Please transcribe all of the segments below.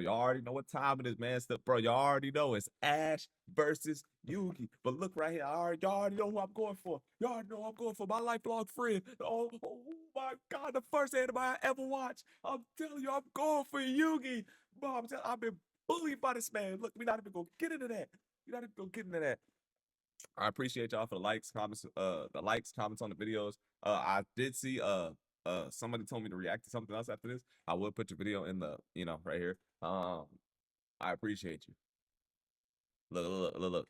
Y'all already know what time it is, man. Stuff, bro. Y'all already know it's Ash versus Yugi. But look right here, y'all already know who I'm going for. Y'all already know who I'm going for. My lifelong friend. Oh my God, the first anime I ever watched. I'm telling you, I'm going for Yugi. Bro, I've been bullied by this man. Look, we not even gonna get into that. We not even gonna get into that. I appreciate y'all for the likes, comments, comments on the videos. I did see somebody told me to react to something else after this. I will put your video in the, right here. I appreciate you. Look.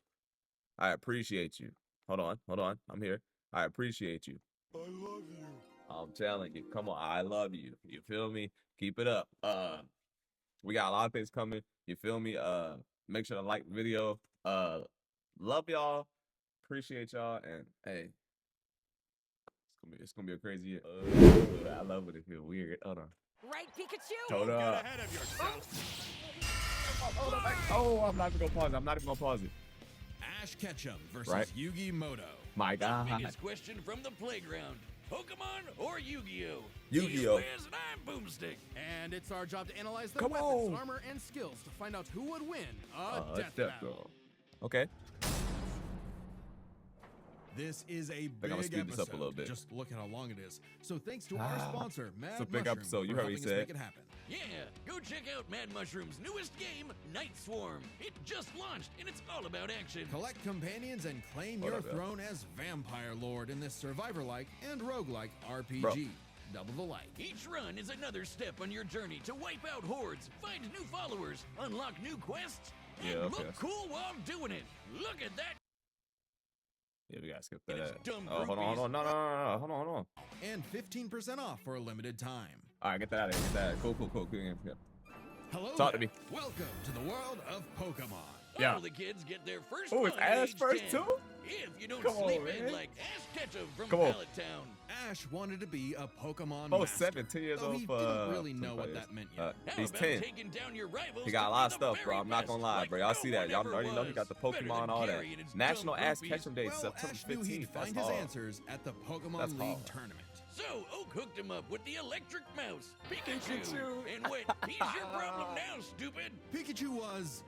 I appreciate you. Hold on. I'm here. I appreciate you. I love you. I'm telling you. Come on. I love you. You feel me? Keep it up. We got a lot of things coming. You feel me? Make sure to like the video. Love y'all. Appreciate y'all. And hey, it's gonna be a crazy year. I love it. It feels weird. Hold on. Right, Pikachu? Hold Get up. ahead of yourself. Oh, I'm not even gonna pause it. Ash Ketchum versus Right. Yugi Muto. My God. Biggest question from the playground: Pokemon or Yu-Gi-Oh? Yu-Gi-Oh. He's Wiz and I'm Boomstick. And it's our job to analyze their Come weapons, on. armor, and skills to find out who would win a death battle. Okay. This is a I'm big gonna speed episode. this up a little bit. Just look at how long it is. So thanks to our sponsor, Mad a big Mushroom, episode. You for heard what he helping us said. make it happen. Yeah, go check out Mad Mushroom's newest game, Night Swarm. It just launched and it's all about action. Collect companions and claim Hold your up, yeah. throne as Vampire Lord in this survivor-like and roguelike RPG. Bro. Double the like. Each run is another step on your journey to wipe out hordes, find new followers, unlock new quests, and Yeah, okay. look cool while doing it. Look at that. Yeah, we gotta skip And that. it's dumb Oh, hold groupies. on. No. Hold on. And 15% off for a limited time. All right, get that out of here. Get that. Cool. Yeah. Hello Talk to there. me. Welcome to the world of Pokemon. Yeah. All the kids get their first Oh, it's fun at Ash age first 10. too? If you don't Come on, sleep in man. like Ash Ketchum from Come on. Pallet Town. Ash wanted to be a Pokemon Oh, master, 17 years though old he for, didn't really know what 25 that meant years. yet. How He's about 10. taking down your rivals He got to a be lot of the stuff, very bro. I'm not best, gonna lie, like bro. Y'all no see that. one Y'all ever already know he was. got the Better Pokemon, than all that. Gary and his National dumb Ash groupies. Ketchum Day, Well, September Ash knew he'd 15th. That's find his hard. answers at the Pokemon That's League hard. tournament. So Oak hooked him up with the electric mouse, Pikachu. Pikachu. And went, he's your problem now, stupid. Pikachu was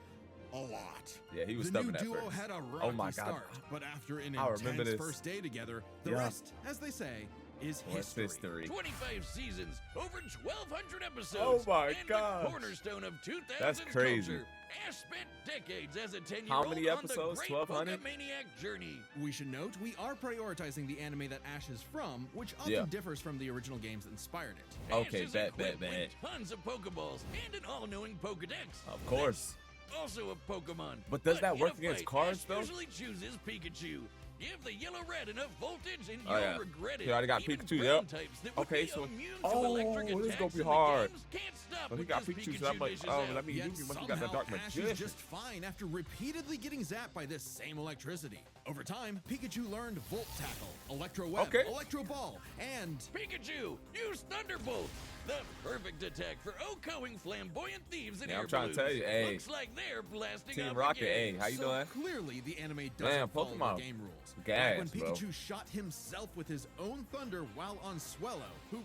a lot. Yeah, he was The new stubborn at duo first. had a rocky Oh my God. start, but after an I remember intense this. first day together, the Yeah. rest, as they say, is What's history. 25 seasons, over 1,200 Oh episodes. my and gosh. the cornerstone of 2000s That's crazy. culture. Ash spent decades as a 10-year-old How many on episodes? the great 1,200? Pokemaniac journey. We should note we are prioritizing the anime that Ash is from, which often Yeah. differs from the original games that inspired it. Okay, Ash is bet. equipped with tons of Pokeballs and an all-knowing Pokedex. Of course. That's also a Pokemon. But does that in work a against fight, cards, Ash though? usually chooses Pikachu. Give the yellow-red enough voltage and Oh, you'll yeah. regret it. He already got Even Pikachu, ground yep. types that would Okay, be so- immune to oh, electric this is gonna attacks be in the hard. games can't stop But he what got this Pikachu, so I'm like, dishes oh, out. that means Yet Yugi must have got the somehow Dark Ash Magician. is just fine after repeatedly getting zapped by this same electricity. Over time, Pikachu learned Volt Tackle, Electro Web, Okay. Electro Ball, and Pikachu, use Thunderbolt. The perfect attack for outgoing flamboyant thieves and Yeah, air I'm trying to balloons. tell you, hey. Looks like they're blasting Team off Rocket, again. hey, how you so doing? clearly the anime doesn't Man, follow Pokemon the game rules. gas, Like when bro. Pikachu shot himself with his own thunder while on Swellow, who,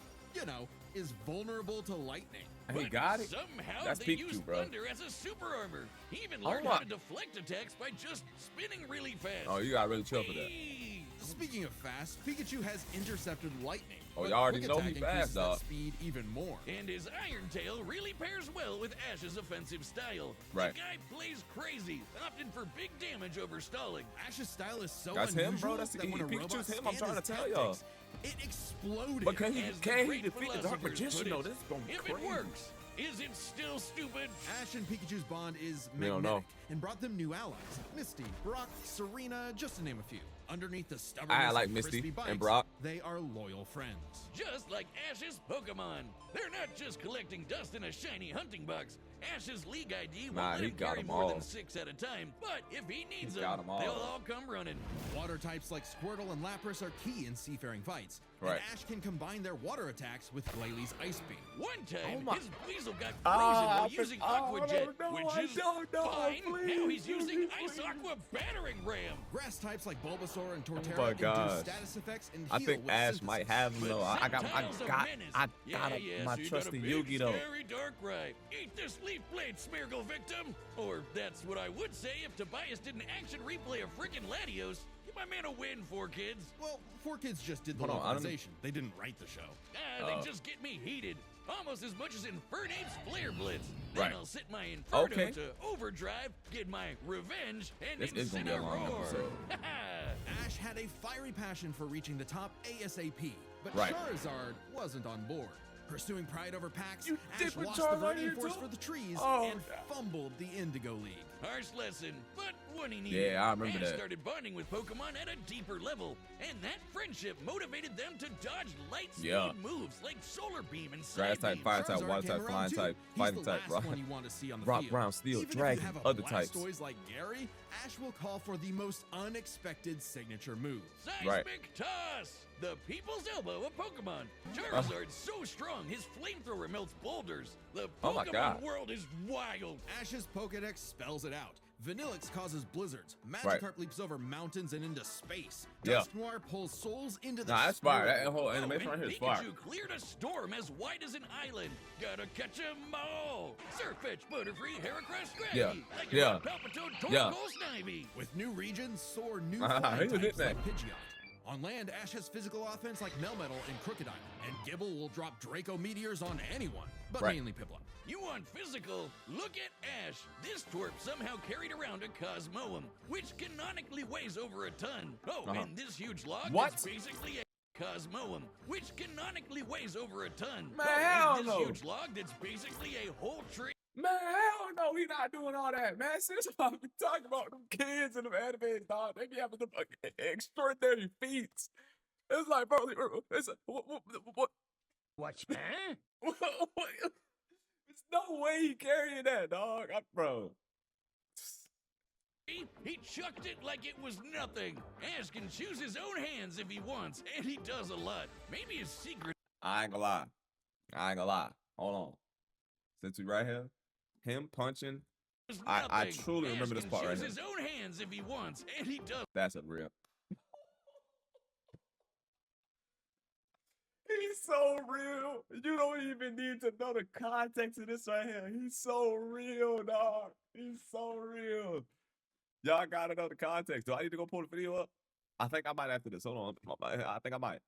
is vulnerable to lightning. He But got it. Somehow That's they Pikachu, used bro. thunder as a super armor. He even Oh learned my- how to deflect attacks by just spinning really fast. Oh, you gotta really chill for that. Whee! Speaking of fast, Pikachu has intercepted lightning. Oh, but y'all already quick know attack he fast, increases that dog. speed even more. And his Iron Tail really pairs well with Ash's offensive style. Right. The guy plays crazy, opting for big damage over stalling. Ash's style is so That's unusual him, bro. That's that when a Pikachu's robot him. I'm scanned trying his to tell y'all. tactics, it exploded. But can As the he great defeat the Dark philosophers Magician put though? it, This is gonna be if crazy. it works, is it still stupid? Ash and Pikachu's bond is We don't magnetic know. and brought them new allies. Misty, Brock, Serena, just to name a few. Underneath the I stubbornness like and Misty crispy bites, and Brock. they are loyal friends. Just like Ash's Pokemon. They're not just collecting dust in a shiny hunting box. Ash's League ID won't Nah, let he him got carry 'em more all. than 6 at a time. But if he needs He's them, got 'em all. they'll all come running. Water types like Squirtle and Lapras are key in seafaring fights. Right. And Ash can combine their water attacks with Glalie Ice Beam. One time, my- his Weasel got frozen Ah, while using Aqua I Jet, don't know, which I is don't know, fine. Now please, he's using please, Ice please. Aqua Battering Ram. Grass types like Bulbasaur Bulbasaur and Oh Torterra my induce gosh. status effects and I heal think with Ash synthesis. might have him though. I got my So you trusty got a big, Yugi though. scary Darkrai. Eat this leaf blade, Smeargle victim. Or that's what I would say if Tobias did an action replay of frickin' Latios. Give my man a win, 4Kids. Well, 4Kids just did the Hold on, I don't- localization. They didn't write the show. They just get me heated. Almost as much as Infernape's Flare Blitz. Right. Then I'll set my Inferno Okay. to overdrive, get my revenge, and This is gonna be a long Incineroar. episode. Ash had a fiery passion for reaching the top ASAP, but Right. Charizard wasn't on board. Pursuing pride over packs, You Ash dip with lost the Charizard here, Verdian Force too? for the trees Oh, and God. fumbled the Indigo League. Harsh lesson, but one he needed. Yeah, I remember Ash that. started bonding with Pokemon at a deeper level, and that friendship motivated them to dodge light speed Yeah. moves like Solar Beam and Grass Side type, Beam. fire type, Charizard water came type, around flying too. type, He's fighting the type, last rock, one you want to see on the rock, field. brown, steel, Even dragon, if you have a other types. Blastoise like Gary, Ash will call for the most unexpected signature move. Seismic Toss! The people's elbow of Pokemon. Charizard's so strong, his flamethrower melts boulders. The Oh my Pokemon God. world is wild. Ash's Pokedex spells it out. Vanillix causes blizzards. Right. Magikarp leaps over mountains and into space. Yeah. Dusknoir pulls souls into the Nah, that's fire. spirit That whole world. animation right and here is fire. Pikachu cleared a storm as wide as an island. Gotta catch 'em all. Surfetch, Butterfree, Heracross, Scraggy. Yeah. Like Yeah. Palpitoad, Yeah. Torkoal, Snivy. With new regions, soar new He flying was types hitting like Pidgeot. On land, Ash has physical offense like Melmetal and Crocodile, and Gibble will drop Draco Meteors on anyone, but Right. mainly Piplup. You want physical? Look at Ash. This twerp somehow carried around a Cosmoem, which canonically weighs over a ton. Oh, and this huge log What? is basically a Cosmoem, which canonically weighs over a ton. Man, oh, hell and this no. huge log that's basically a whole tree. Man, hell no, he not doing all that, man. See, this is what I'm talking about. Them kids and them animes, dog. They be having them extraordinary feats. It's like, bro, it's what? What? Huh? There's no way he carrying that, dog. Bro. He chucked it like it was nothing. Ash can choose his own hands if he wants, and he does a lot. Maybe his secret I ain't gonna lie. Hold on. Since we right here, him punching, is I nothing. truly Ash remember this can part right choose here. his own hands if he wants, and he does. that's unreal. He's so real. You don't even need to know the context of this right here. He's so real, dog. He's so real. Y'all gotta know the context. Do I need to go pull the video up? I think I might after this. Hold on. I think I might.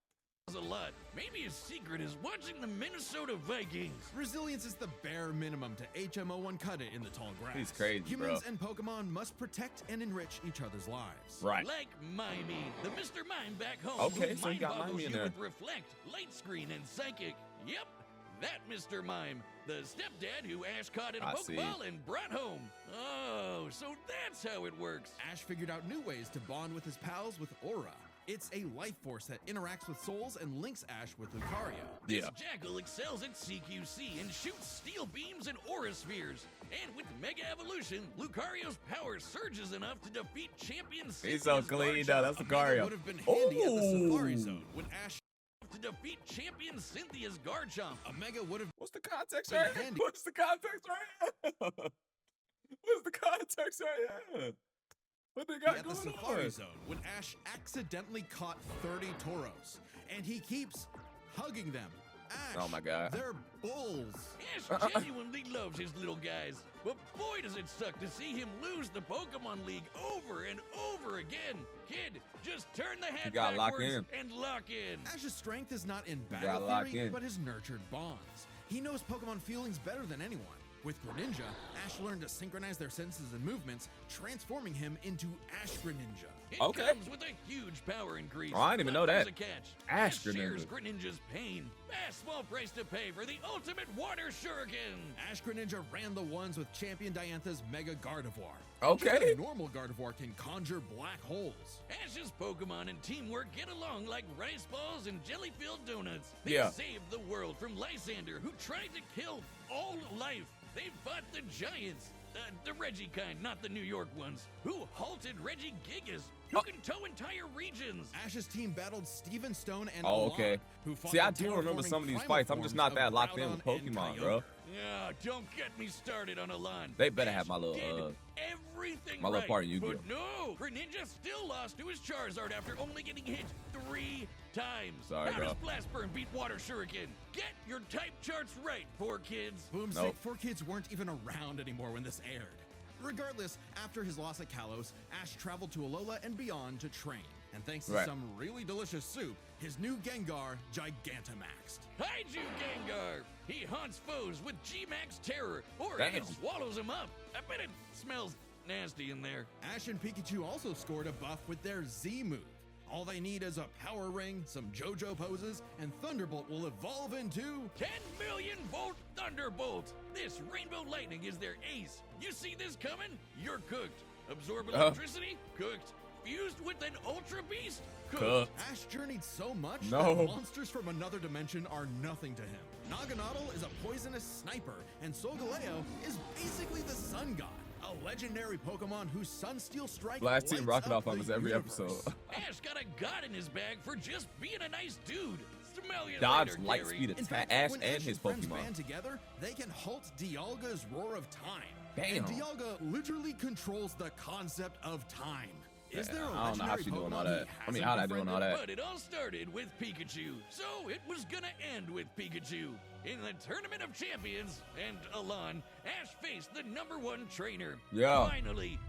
A lot. Maybe his secret is watching the Minnesota Vikings. Resilience is the bare minimum to HMO1 cut it in the tall grass. He's crazy, Humans bro. and Pokemon must protect and enrich each other's lives. Right. Like Mimey, the Mr. Mime back home. Okay, who so you got mind-boggles Mimey in you there. with Reflect, Light Screen, and Psychic. Yep, that Mr. Mime. The stepdad who Ash caught in a I see. Pokeball and brought home. Oh, so that's how it works. Ash figured out new ways to bond with his pals with Aura. It's a life force that interacts with souls and links Ash with Lucario. This Yeah. jackal excels at CQC and shoots steel beams and aura spheres. And with Mega Evolution, Lucario's power surges enough to defeat champion He's so Cynthia's clean, Garchomp. though. That's Lucario. Would have been handy at the Safari Ooh. Zone when Ash To defeat champion Cynthia's Garchomp. Omega would have What's the context Been right here? handy. What's the context right here? What's the context right here? What they got at the going Safari on? Zone when Ash accidentally caught 30 Tauros, and he keeps hugging them. Ash, Oh my God. they're bulls. Ash genuinely loves his little guys. But boy does it suck to see him lose the Pokemon League over and over again. Kid, just turn the hat gotta lock backwards in. and lock in. Ash's strength is not in gotta battle lock theory, in. but his nurtured bonds. He knows Pokemon feelings better than anyone. With Greninja, Ash learned to synchronize their senses and movements, transforming him into Ash Greninja. It Okay. comes with a huge power increase. Oh, I didn't even know But there's that. a catch. Ash shares Greninja. Greninja's pain. A small price to pay for the ultimate water shuriken. Ash Greninja ran the ones with Champion Diantha's Mega Gardevoir. Okay. Just a normal Gardevoir can conjure black holes. Ash's Pokemon and teamwork get along like rice balls and jelly-filled donuts. They Yeah. saved the world from Lysander, who tried to kill all life. They fought the giants. The Reggie kind, not the New York ones, who halted Reggie Gigas, who can tow entire regions. Ash's team battled Steven Stone and Oh, Alon, okay. who fought See, I the do remember terraforming some of these primal fights. I'm just forms not of that locked in with Groudon and Pokemon, bro. Kyogre. Yeah, don't get me started on Alon. They better have Ash my little, did everything my little right, part of Yu-Gi-Oh. but no, Greninja still lost to his Charizard after only getting hit 3 times. Sorry, How bro. does Blast Burn beat Water Shuriken? Get your type charts right, 4Kids. Boom's Nope. 4Kids weren't even around anymore when this aired. Regardless, after his loss at Kalos, Ash traveled to Alola and beyond to train. And thanks to Right. some really delicious soup, his new Gengar Gigantamaxed. Kaiju Gengar! He haunts foes with G-Max Terror, or Damn. it swallows them up. I bet it smells nasty in there. Ash and Pikachu also scored a buff with their Z move. All they need is a power ring, some JoJo poses, and Thunderbolt will evolve into 10 million volt Thunderbolt! This Rainbow Lightning is their ace. You see this coming? You're cooked. Absorb electricity? Cooked. Fused with an Ultra Beast? Cooked. Ash journeyed so much No. that monsters from another dimension are nothing to him. Naganadel is a poisonous sniper, and Solgaleo is basically the sun god, a legendary Pokemon whose Sunsteel Strike Blast Team lights rocking up off almost the every universe. episode. Ash got a god in his bag for just being a nice dude. Smell you Dodge later, light Gary. speed In attack fact, Ash when and his friends Pokemon. band together, they can halt Dialga's Roar of Time. Damn. And Dialga literally controls the concept of time. Is there a I don't know how legendary she doing all Pokemon that. he I mean, hasn't how that doing all befriended? that? But it all started with Pikachu, so it was gonna end with Pikachu. In the Tournament of Champions and Alon, Ash faced the #1 trainer. Yeah. Finally.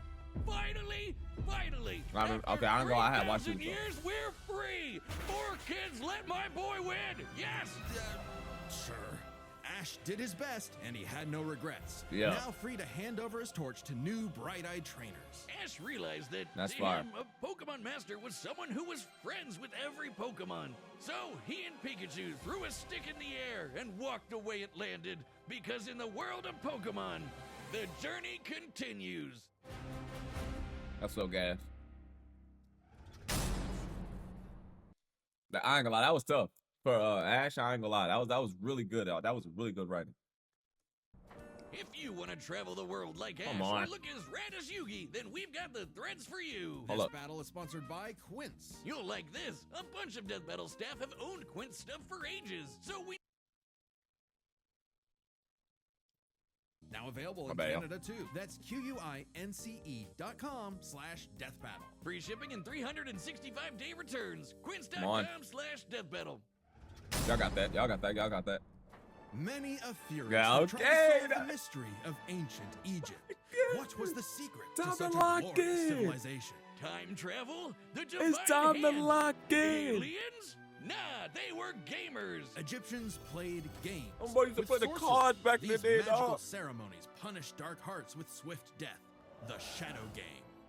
I mean, After okay, I ain't gonna lie, I had watched 3,000 it, though. years, we're free. 4Kids, let my boy win. Yes. Sure. Ash did his best, and he had no regrets. Yeah. Now free to hand over his torch to new bright-eyed trainers. Ash realized that That's to fire. him, a Pokemon Master was someone who was friends with every Pokemon. So he and Pikachu threw a stick in the air and walked the way it landed. Because in the world of Pokemon, the journey continues. That's so gas. I ain't gonna lie, that was tough. For Ash, I ain't gonna lie, that was really good. That was really good writing. If you want to travel the world like Ash Come or on. look as rad as Yugi, then we've got the threads for you. Hold This up. battle is sponsored by Quince. You'll like this. A bunch of Death Battle staff have owned Quint stuff for ages, so we Now available My in bad, y'all. Canada too. That's QUINCE.com/deathbattle. free shipping and 365-day returns. on. Quince.com/deathbattle. Y'all got that. Y'all got that. Y'all got that. Many a theorist Yeah, have tried to okay, solve the that- mystery of ancient Egypt. What was the secret Time to to such a lock glorious in. civilization? Time travel? The divine It's time to hand. lock in. Aliens? Nah, they were gamers. Egyptians played games. I'm about to with play the sorcery. cards back in the These day, magical dog. ceremonies punished dark hearts with swift death. The Shadow Game.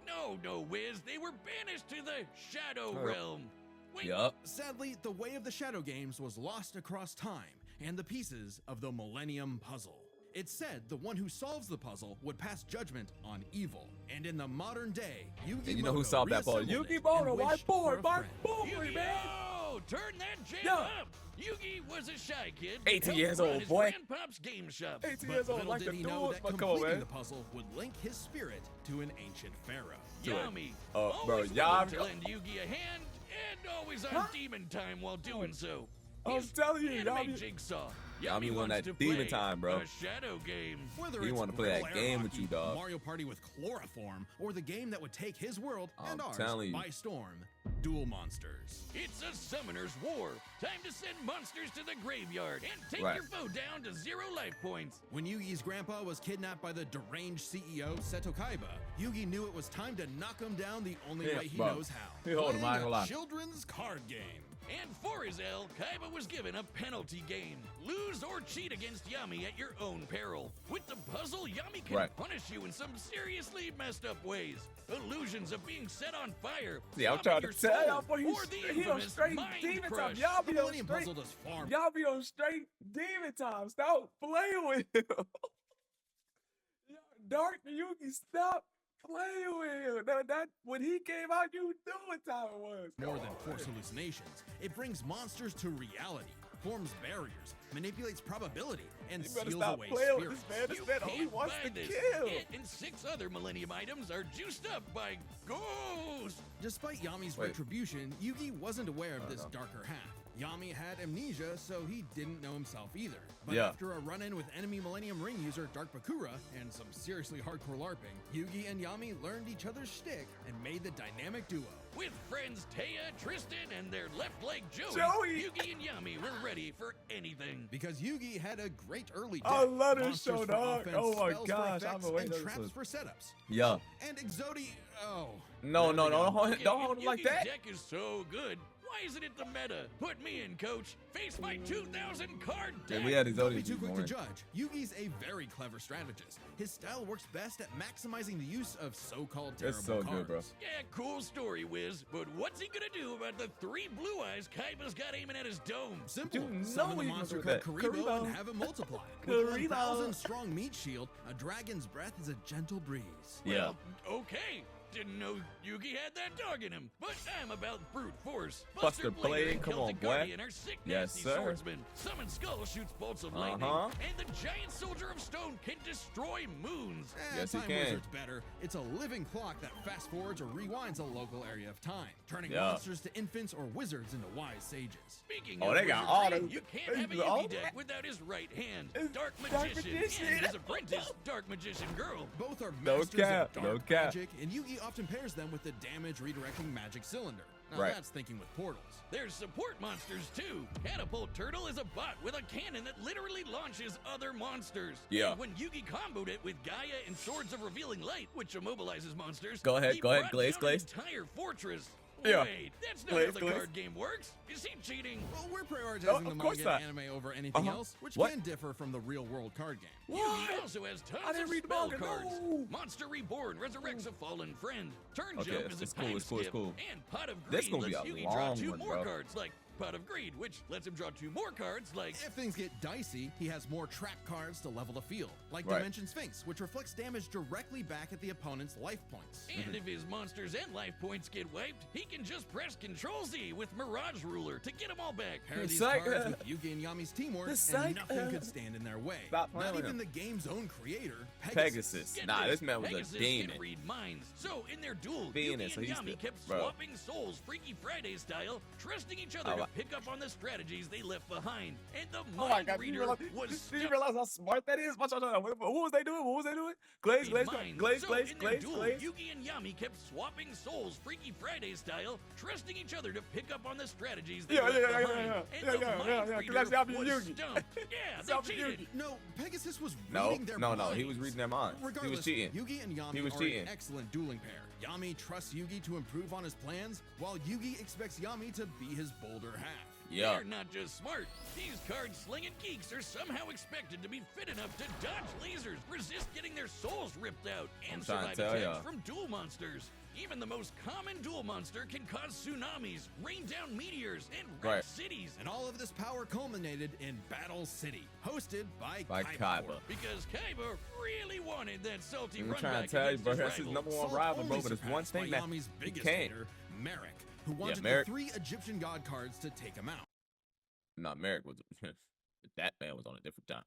No, Wiz. They were banished to the Shadow Oh. Realm. Wait, Yup. Sadly, the way of the Shadow Games was lost across time and the pieces of the Millennium Puzzle. It's said the one who solves the puzzle would pass judgment on evil. And in the modern day, Yugi And you know who solved that puzzle? Yugi Moto, my boy, my boy, man. Yu-Gi-Oh! Turn that jam Yo. up! Yugi was a shy kid. 18 helped years run old, his boy. Grandpop's game shop. 18 But years old, little like did the he know dudes. that But come on, completing man. the puzzle would link his spirit to an ancient pharaoh. Do it. Yami. Bro, Always willing Yami- to lend Yugi a hand and always on demon time while doing so. I'm He's telling you, anime Yami- Jigsaw. Yami on wants that to demon play time, bro. A shadow game. Whether He it's wanna play that Glare game with Hockey, you, dog. Mario Party with chloroform, or the game that would take his world and I'm ours telling you. by storm, Duel Monsters. It's a summoner's war. Time to send monsters to the graveyard and take Right. your foe down to 0 life points. When Yugi's grandpa was kidnapped by the deranged CEO Seto Kaiba, Yugi knew it was time to knock him down the only Yeah, way he bro. knows how. He hold him, I ain't gonna lie. A children's card game. And for his L, Kaiba was given a penalty game. Lose or cheat against Yami at your own peril. With the puzzle, Yami can Right. punish you in some seriously messed up ways. Illusions of being set on fire. Yeah, I'm stopping trying to your tell soul, y'all, boy, or the he on infamous straight mind demon time. crush. Y'all The be on Millennium straight, Puzzle does far y'all be on straight demon time. Stop playing with him. Dark Yugi, stop playing with him. That when he came out, you knew what time it was. More than force hallucinations, it brings monsters to reality, forms barriers, manipulates probability, and You better seals stop away playing with spirits. this man. This You man only can't wants buy to this. kill. It and 6 other Millennium items are juiced up by ghosts. Despite Yami's Wait. retribution, Yugi wasn't aware of this no. darker half. Yami had amnesia, so he didn't know himself either. But Yeah. after a run-in with enemy Millennium Ring user Dark Bakura and some seriously hardcore LARPing, Yugi and Yami learned each other's shtick and made the dynamic duo. With friends Taya, Tristan, and their left leg Joey, Joey! Yugi and Yami were ready for anything. Because Yugi had a great early deck. I love this Monsters show, for dog. offense, Oh my spells for gosh, I've effects, been waiting and for traps this. for setups. Yeah. And Exodi, oh. No, there no, we no, go. don't hold Okay, don't hold him like Yugi's that. deck is so good. Why isn't it the meta? Put me in, coach. Face my 2,000 card deck. Yeah, we had Don't be Exodia too quick to morning. judge. Yugi's a very clever strategist. His style works best at maximizing the use of so-called terrible It's so cards. good, bro. Yeah, cool story, Wiz. But what's he gonna do about the 3 blue eyes Kaiba's got aiming at his dome? Simple. You Summon know the he's monster gonna called do that. Karibo Karibo. and have it multiply. With Karibo. 1,000 strong meat shield, a dragon's breath is a gentle breeze. Yeah. Well, okay. Didn't know Yugi had that dog in him, but I'm about brute force. Buster Blade, and come on, Celtic boy. Guardian are sick, Yes, nasty sir. swordsmen. Summon Skull shoots bolts of lightning, Uh-huh. and the giant soldier of stone can destroy moons. Yes, he Time can. Wizard's better. It's a living clock that fast forwards or rewinds a local area of time, turning Yeah. monsters to infants or wizards into wise sages. Speaking Oh, of they got all wizardry, the- you can't have a they- all Yugi deck that. without his right hand, It's Dark Dark Magician, Magician. and his apprentice, Dark Magician Girl. Both are No masters cap, of no dark cap. magic, and Yugi often pairs them with the damage redirecting magic cylinder. Now Right. that's thinking with portals. There's support monsters too. Catapult Turtle is a bot with a cannon that literally launches other monsters. Yeah. And when Yugi comboed it with Gaia and Swords of Revealing Light, which immobilizes monsters, Go ahead, he go ahead, brought Glaze, down Glaze. an entire fortress. Yeah. Wait, that's not Glaze, how the Glaze. card game works. Is he cheating? Well, we're prioritizing No, the of course manga not. and anime over anything Uh-huh. else, which What? can differ from the real-world card game. Yugi also has tons I didn't of read the spell manga, cards. no. Monster Reborn resurrects a fallen friend. Turn Okay, Jump it's- is a it's cool, time it's cool, it's skip. cool. And Pot of This Greed gonna be lets a Yugi draw long 2 one, more bro. cards, like Pot of Greed, which lets him draw 2 more cards, like If things get dicey, he has more trap cards to level the field, like Right. Dimension Sphinx, which reflects damage directly back at the opponent's life points. And if his monsters and life points get wiped, he can just press Control-Z with Mirage Ruler to get them all back. Pair these Psych- cards with Yugi and Yami's teamwork, The psych- and nothing could stand in their way. Stop playing Not with even him. the game's own creator, Pegasus. Get Nah, this man was Pegasus a can demon. read minds. So in their duel, Venus, Yugi so and he's Yami the- kept bro. swapping souls Freaky Friday style, trusting each other Oh, to I- pick up on the strategies they left behind. And the Oh mind my god, do you reader realize, was do you stuck realize how smart that is? Watch out, what was they doing? What was they doing? Glaze, in glaze, mind. glaze, So glaze, in their glaze, duel, glaze. Yugi and Yami kept swapping souls Freaky Friday style, trusting each other to pick up on the strategies they Yeah, left yeah, yeah, behind. yeah, And yeah, the yeah, mind yeah, yeah, reader 'cause that's Yami was Yugi. stumped. Yeah, That's they Yami cheated. Yugi. No, Pegasus was No, reading their no, minds. he was reading their minds. He Regardless, was cheating. Yugi and Yami He was are cheating. an excellent dueling pair. Yami trusts Yugi to improve on his plans, while Yugi expects Yami to be his bolder half. Yeah. They're not just smart. These card-slinging geeks are somehow expected to be fit enough to dodge lasers, resist getting their souls ripped out, and I'm trying to survive tell attacks ya. from duel monsters. Even the most common duel monster can cause tsunamis, rain down meteors, and wreck Right. cities. And all of this power culminated in Battle City, hosted by Kaiba. Kaiba. Because Kaiba really wanted that salty I'm run trying back to tell you, against bro, his that's his rival. number one Salt rival, only bro. But it's one surpassed thing by that Yami's he biggest can't. hater, Merrick, who wanted the Merrick. 3 Egyptian god cards to take him out. Nah, Merrick was that man was on a different time.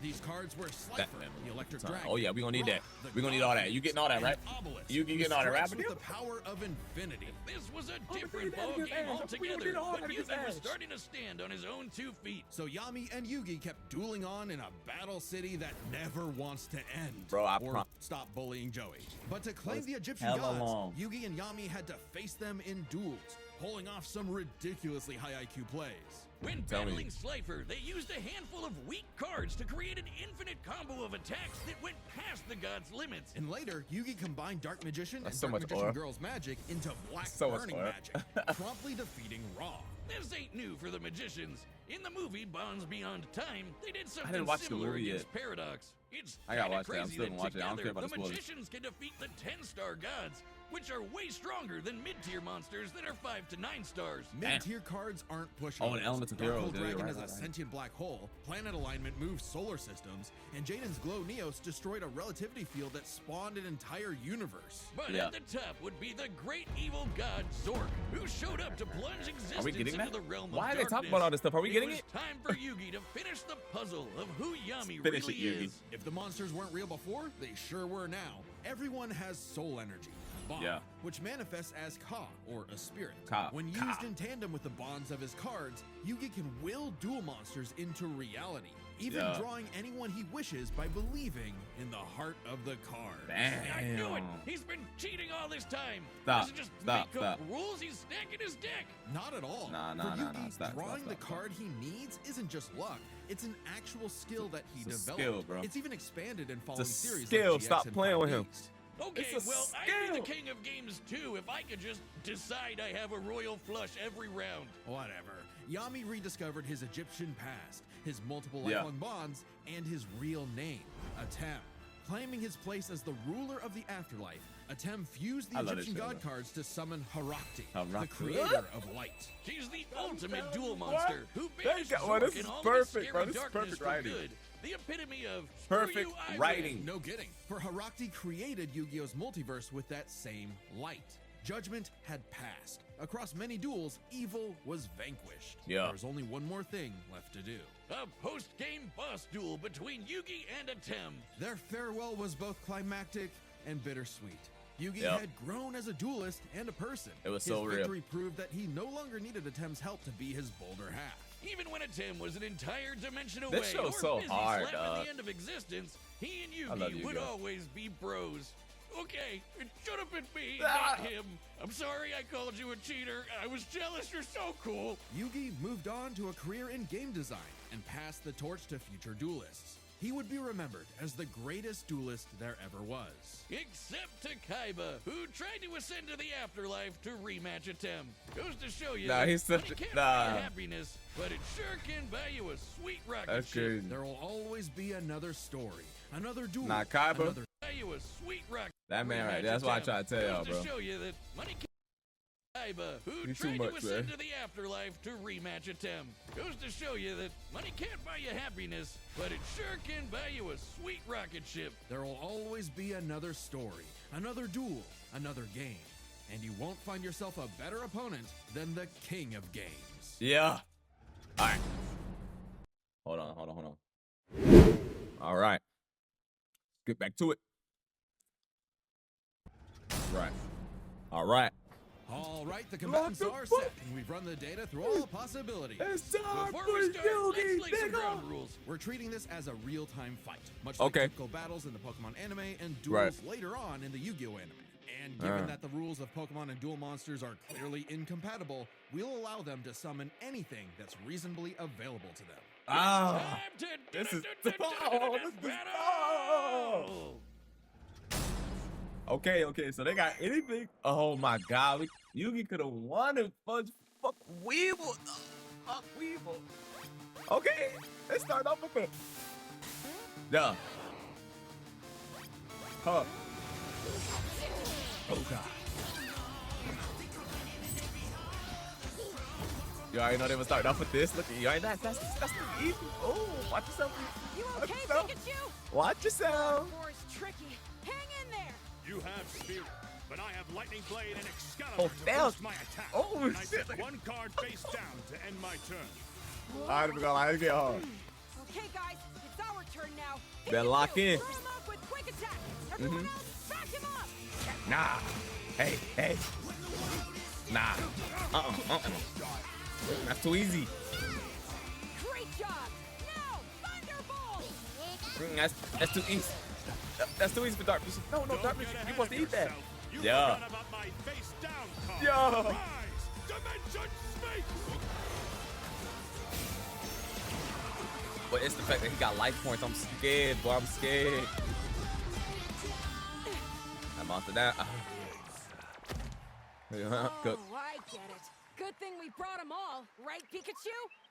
These cards were That Slifer, man was the on a Electric different time. Dragon. Oh yeah, we gonna need that. Ra, the We gonna need God all that. You Beast, getting all that, and right? Obelisk, You who getting all that, strikes right? with the power of infinity. This was a Oh, different but we ball did game Ash. We altogether, did all but that Yugi against was Ash. starting to stand on his own 2 feet. So Yami and Yugi kept dueling on in a battle city that never wants to end. Bro, I or prom- stop bullying Joey. But to claim was the Egyptian hella gods, long. Yugi and Yami had to face them in duels, pulling off some ridiculously high IQ plays. When Tell me. battling Slifer, they used a handful of weak cards to create an infinite combo of attacks that went past the god's limits. And later, Yugi combined Dark Magician That's and so Dark much Magician aura. Girl's magic into Black So much Burning aura. magic, promptly defeating Ra. This ain't new for the magicians. In the movie Bonds Beyond Time, they did something didn't watch the similar movie against yet. Paradox. It's I gotta kinda watch that. I'm crazy still gonna watch it. I don't together, care about the the spoilers. magicians can defeat the 10-star gods, which are way stronger than mid-tier monsters that are 5 to 9 stars. Mid-tier cards aren't pushing. Oh, and Elements of Heroes. Darkhold Yeah, you're Dragon right, is a right. sentient black hole. Planet alignment moves solar systems, and Jaden's Glow Neos destroyed a relativity field that spawned an entire universe. But Yeah. at the top would be the great evil god Zork, who showed up to plunge existence getting into that? the realm Why of are they talking darkness. about all this stuff? Are we getting was it? time for Yugi to finish the puzzle of who Yami Finish really it, Yugi. is. If the monsters weren't real before, they sure were now. Everyone has soul energy. Ba, which manifests as Ka, or a spirit. When used in tandem with the bonds of his cards, Yugi can will duel monsters into reality, even drawing anyone he wishes by believing in the heart of the card. I knew it! He's been cheating all this time! Stop. Doesn't just make up rules, he's stacking his deck! Not at all. For Yugi, drawing the card he needs isn't just luck. It's an actual skill that he developed. Skill, bro. It's even expanded in following series. Skill. Like GX Stop and playing with 5 him. Beast. Okay, well, I'd be the king of games too if I could just decide I have a royal flush every round. Whatever. Yami rediscovered his Egyptian past, his multiple lifelong bonds, and his real name, Atem. Claiming his place as the ruler of the afterlife, Atem fused the Egyptian god cards to summon Harakti, the creator of light. She's the ultimate duel monster who banishes this is all perfect, the bro. scary This is darkness perfect for writing. good. The epitome of Perfect screw you, I writing. win. No kidding. For Harakti created Yu-Gi-Oh's multiverse with that same light. Judgment had passed. Across many duels, evil was vanquished. There was only one more thing left to do. A post-game boss duel between Yugi and Atem. Their farewell was both climactic and bittersweet. Yugi had grown as a duelist and a person. It was his so real. victory proved that he no longer needed Atem's help to be his bolder half. Even when Atem was an entire dimension away This show's or so busy hard, slamming the end of existence, he and Yugi would always be bros. Okay, it should have been me, not him. I'm sorry I called you a cheater. I was jealous. You're so cool. Yugi moved on to a career in game design and passed the torch to future duelists. He would be remembered as the greatest duelist there ever was. Except to Kaiba, who tried to ascend to the afterlife to rematch Atem. Goes to show you Nah, that he's such money a- can't nah. buy happiness, but it sure can buy you a sweet rocket That's ship. crazy. There will always be another story, another duel, Nah, Kaiba. another Buy you a sweet rocket. That man right rematch there. That's why I Atem. try to tell y'all, Goes bro. to show you that money can't Kaiba, who You too tried much, to ascend man. to the afterlife to rematch Atem. Goes to show you that money can't buy you happiness, but it sure can buy you a sweet rocket ship. There will always be another story, another duel, another game. And you won't find yourself a better opponent than the king of games. Yeah. All right. Hold on. All right. Get back to it. All right. All right, the combatants are set, and we've run the data through all possibilities. It's time Before for we start, Yugi, let's lay some nigga. ground rules. We're treating this as a real-time fight, much like typical battles in the Pokemon anime and duels later on in the Yu-Gi-Oh anime. And given that the rules of Pokemon and duel monsters are clearly incompatible, we'll allow them to summon anything that's reasonably available to them. Ah. Time to This is battle! Okay, so they got anything. Oh my god, Yugi could have won it. Fuck Weevil. Fuck Weevil. Okay, let's start off with the. Yeah. Huh. Oh god. You already know they were starting off with this. Look at you. That's too easy. Oh, watch yourself. You okay, Pikachu? Watch yourself. War is tricky. Hang in there. You have Spirit, but I have Lightning Blade and Excalibur to damn. boost my attack. Oh, and I shit. set one card face down to end my turn. Alright, we're gonna lie, get hard. Okay, guys, it's our turn now. Better lock in. Throw him up with quick attack. Everyone else, back him up. Nah. Hey. Nah. That's too easy. Great job. Now, Thunderbolt. That's too easy. That's too easy for Darkness. No, Don't Darkness, get you ahead supposed to of eat that. yourself. You Yeah. forgot about my face down card. Yeah. Rise, Dimension Space. But it's the fact that he got life points. I'm scared, boy. I'm scared. I'm onto that. Good. Oh, I get it. Good thing we brought them all, right, Pikachu?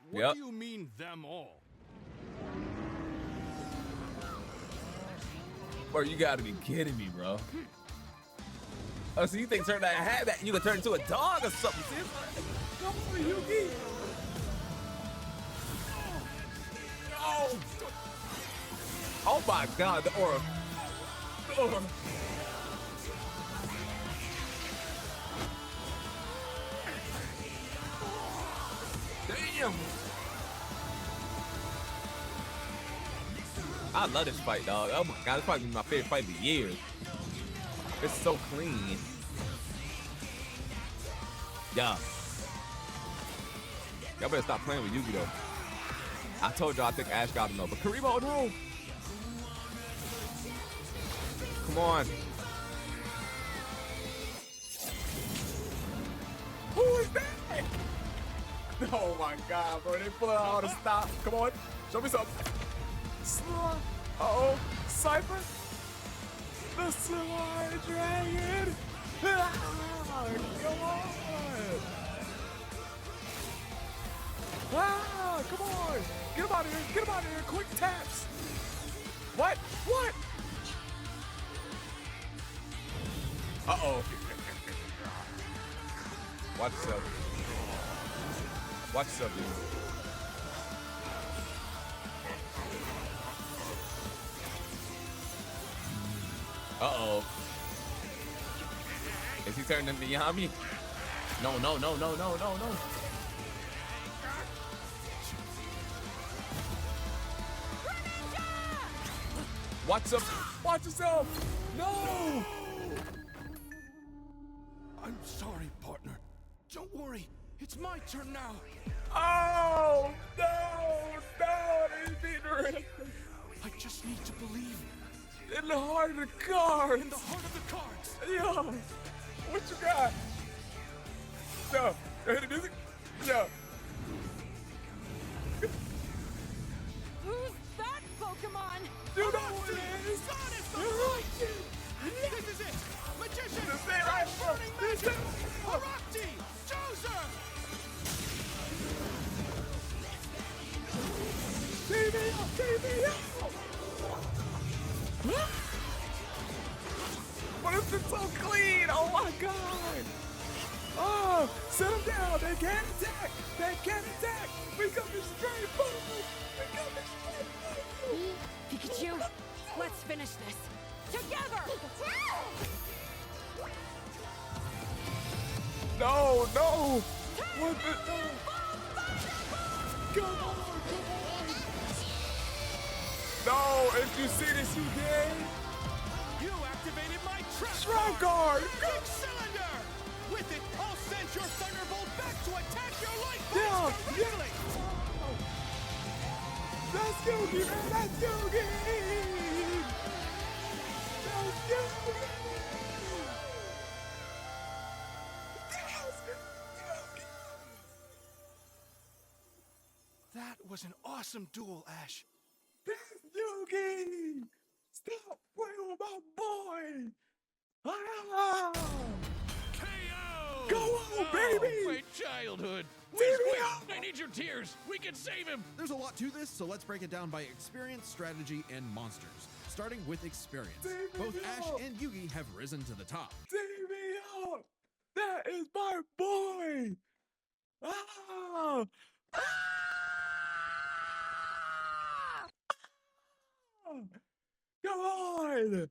What do you mean, them all? Bro, you gotta be kidding me, bro. Oh, so you think turn that hat that you can turn into a dog or something? See, come on, Yugi. Oh my God, the aura. Damn. I love this fight, dog. Oh my God, this might be my favorite fight of the year. It's so clean. Yeah. Y'all better stop playing with Yugi though. I told y'all I think Ash got him though, but Karibo, no. Come on. Who is that? Oh my God, bro. They pulling out all the stop. Come on. Show me something. Uh-oh. Cypher. The Slide Dragon. Come on. Ah, come on. Get him out of here. Get him out of here. Quick taps. What? What? Uh-oh. Watch yourself. Watch yourself, dude. Uh-oh. Is he turning into Yami? No, no, no, no, no, no, no. Watch yourself. No. I'm sorry, partner. Don't worry. It's my turn now. Oh, no, he's being ripped. I just need to believe In the heart of the cards. in the heart of the cards. Yo, what you got? Yo, is it? Yo. Who's that Pokemon? You know who it is. This is it. Magician. This ain't right, bro. This ain't right. Harakti. Joser. TV out. But it's been so clean. Oh my God. Oh, sit them down. They can't attack. We coming straight for them. Pikachu, let's finish this. Together! No. What the? No. Come on. No, if you see this, you dead. You activated my Trap guard. Big cylinder. With it, I'll send your Thunderbolt back to attack your life Yeah. directly. That's Yugi, man. That's Yugi. That was an awesome duel, Ash. That's Yugi. Stop playing with my boy. Ah. KO! Go on, baby. My childhood. TV Please, quick, out. I need your tears. We can save him. There's a lot to this, so let's break it down by experience, strategy, and monsters. Starting with experience. Take me Both Ash out. and Yugi have risen to the top. TV out. That is my boy. Ah. Come on.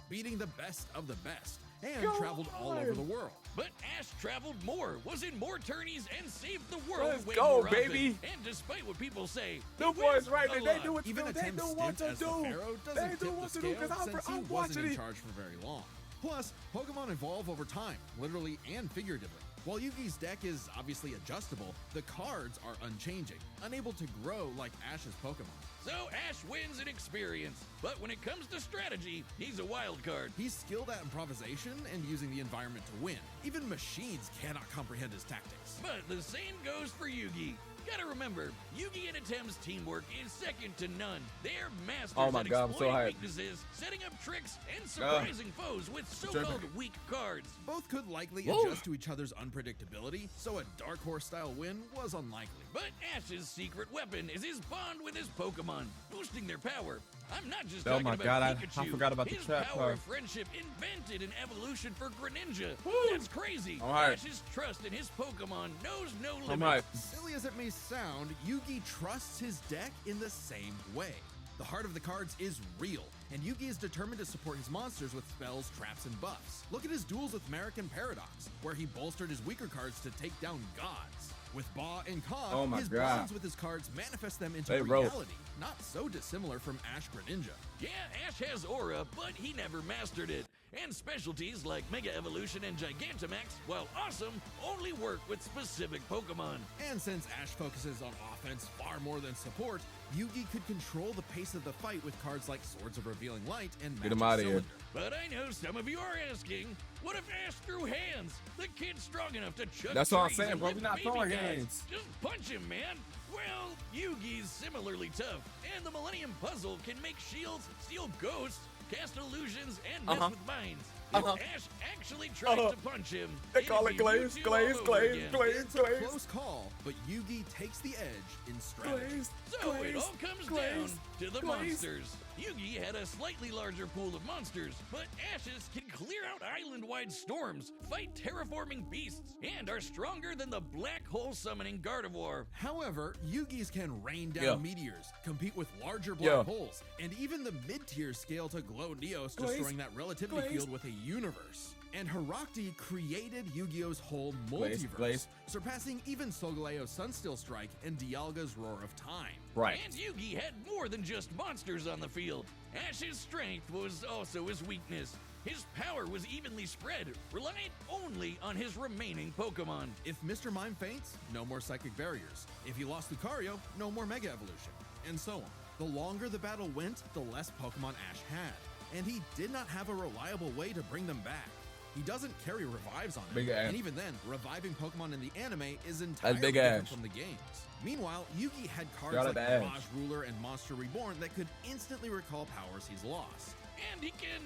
Beating the best of the best, and Go traveled all on. over the world. But Ash traveled more, was in more tourneys, and saved the world Let's way go, more often. baby. And despite what people say, The he boys wins right a there. They lot. do what Even they Atem's do what stint to as the do. Pharaoh They doesn't do tip what the to do scale because since he I'm wasn't watching in it. charge for very long. Plus, Pokemon evolve over time, literally and figuratively. While Yugi's deck is obviously adjustable, the cards are unchanging, unable to grow like Ash's Pokemon. So Ash wins in experience, but when it comes to strategy, he's a wild card. He's skilled at improvisation and using the environment to win. Even machines cannot comprehend his tactics. But the same goes for Yugi. Gotta remember, Yugi and Atem's teamwork is second to none. They're masters Oh my at God, I'm so exploiting hyped. weaknesses, setting up tricks, and surprising foes with so-called weak cards. Both could likely Whoa. adjust to each other's unpredictability, so a Dark Horse-style win was unlikely. But Ash's secret weapon is his bond with his Pokemon, boosting their power. I'm not just Oh talking my about God, I Pikachu. forgot about the his trap power card. of friendship invented an evolution for Greninja. That's crazy. All right. Ash's trust in his Pokemon knows no limit. I'm right. Silly as it may sound, Yugi trusts his deck in the same way. The heart of the cards is real, and Yugi is determined to support his monsters with spells, traps, and buffs. Look at his duels with Merrick and Paradox, where he bolstered his weaker cards to take down gods. With Ba and Ka, Oh my his God. bonds with his cards manifest them into They wrote. reality, not so dissimilar from Ash Greninja. Yeah, Ash has aura, but he never mastered it. and specialties like Mega Evolution and Gigantamax, while awesome, only work with specific Pokemon. And since Ash focuses on offense far more than support, Yugi could control the pace of the fight with cards like Swords of Revealing Light and Get him Magic outta here. Cylinder. But I know some of you are asking, what if Ash threw hands? The kid's strong enough to chuck That's what I'm trees saying, and bro. lift We're not baby throwing guys. hands. Just punch him, man. Well, Yugi's similarly tough, and the Millennium Puzzle can make shields, steal ghosts, cast illusions, and mess with minds. If Ash actually tries to punch him, They it'd call be it glaze, Mewtwo glaze, all over glaze, again. glaze, It's a glaze. close call, but Yugi takes the edge in strategy. Glaze, So it glaze, all comes glaze, down to the glaze. monsters. Yugi had a slightly larger pool of monsters, but Ashes can clear out island-wide storms, fight terraforming beasts, and are stronger than the black hole summoning Gardevoir. However, Yugi's can rain down Yeah. meteors, compete with larger black holes, and even the mid-tier scale to Glow Neos, Glaze, destroying that relativity glaze. field with a universe. And Herakti created Yu-Gi-Oh's whole Glaze, multiverse, glaze. surpassing even Solgaleo's Sunsteel Strike and Dialga's Roar of Time. Right. And Yugi had more than just monsters on the field. Ash's strength was also his weakness. His power was evenly spread, relying only on his remaining Pokemon. If Mr. Mime faints, no more Psychic Barriers. If he lost Lucario, no more Mega Evolution. And so on. The longer the battle went, the less Pokemon Ash had. And he did not have a reliable way to bring them back. He doesn't carry revives on him. Big Ash. And even then, reviving Pokemon in the anime is entirely Big different Ash. from the games. Meanwhile, Yugi had cards Shout like out to Ash. Mirage Ruler and Monster Reborn that could instantly recall powers he's lost. And he can,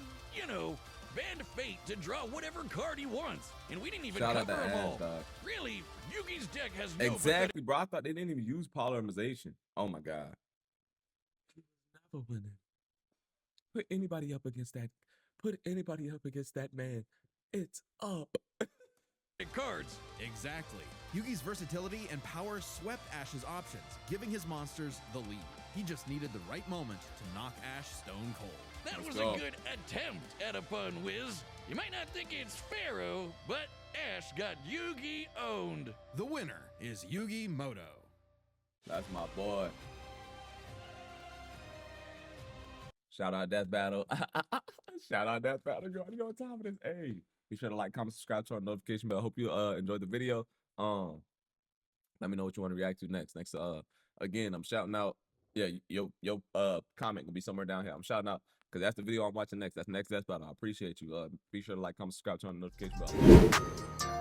bend fate to draw whatever card he wants. And we didn't even Shout out cover to them Ash, all. dog. Really, Yugi's deck has no Exactly, bro. I thought they didn't even use polymerization. Oh my god. Never winning. Put anybody up against that. Put anybody up against that man. It's up. pathetic cards. Exactly. Yugi's versatility and power swept Ash's options, giving his monsters the lead. He just needed the right moment to knock Ash stone cold. That Let's was go. a good attempt at a pun, Wiz. You might not think it's Pharaoh, but Ash got Yugi owned. The winner is Yugi Muto. That's my boy. Shout out Death Battle. Shout out Death Battle. You already know what time it is. Hey, be sure to like, comment, subscribe to our notification bell. Hope you enjoyed the video. Let me know what you want to react to next. Again, I'm shouting out. Yeah, your comment will be somewhere down here. I'm shouting out because that's the video I'm watching next. That's next Death Battle. I appreciate you. Be sure to like, comment, subscribe, turn on the notification bell.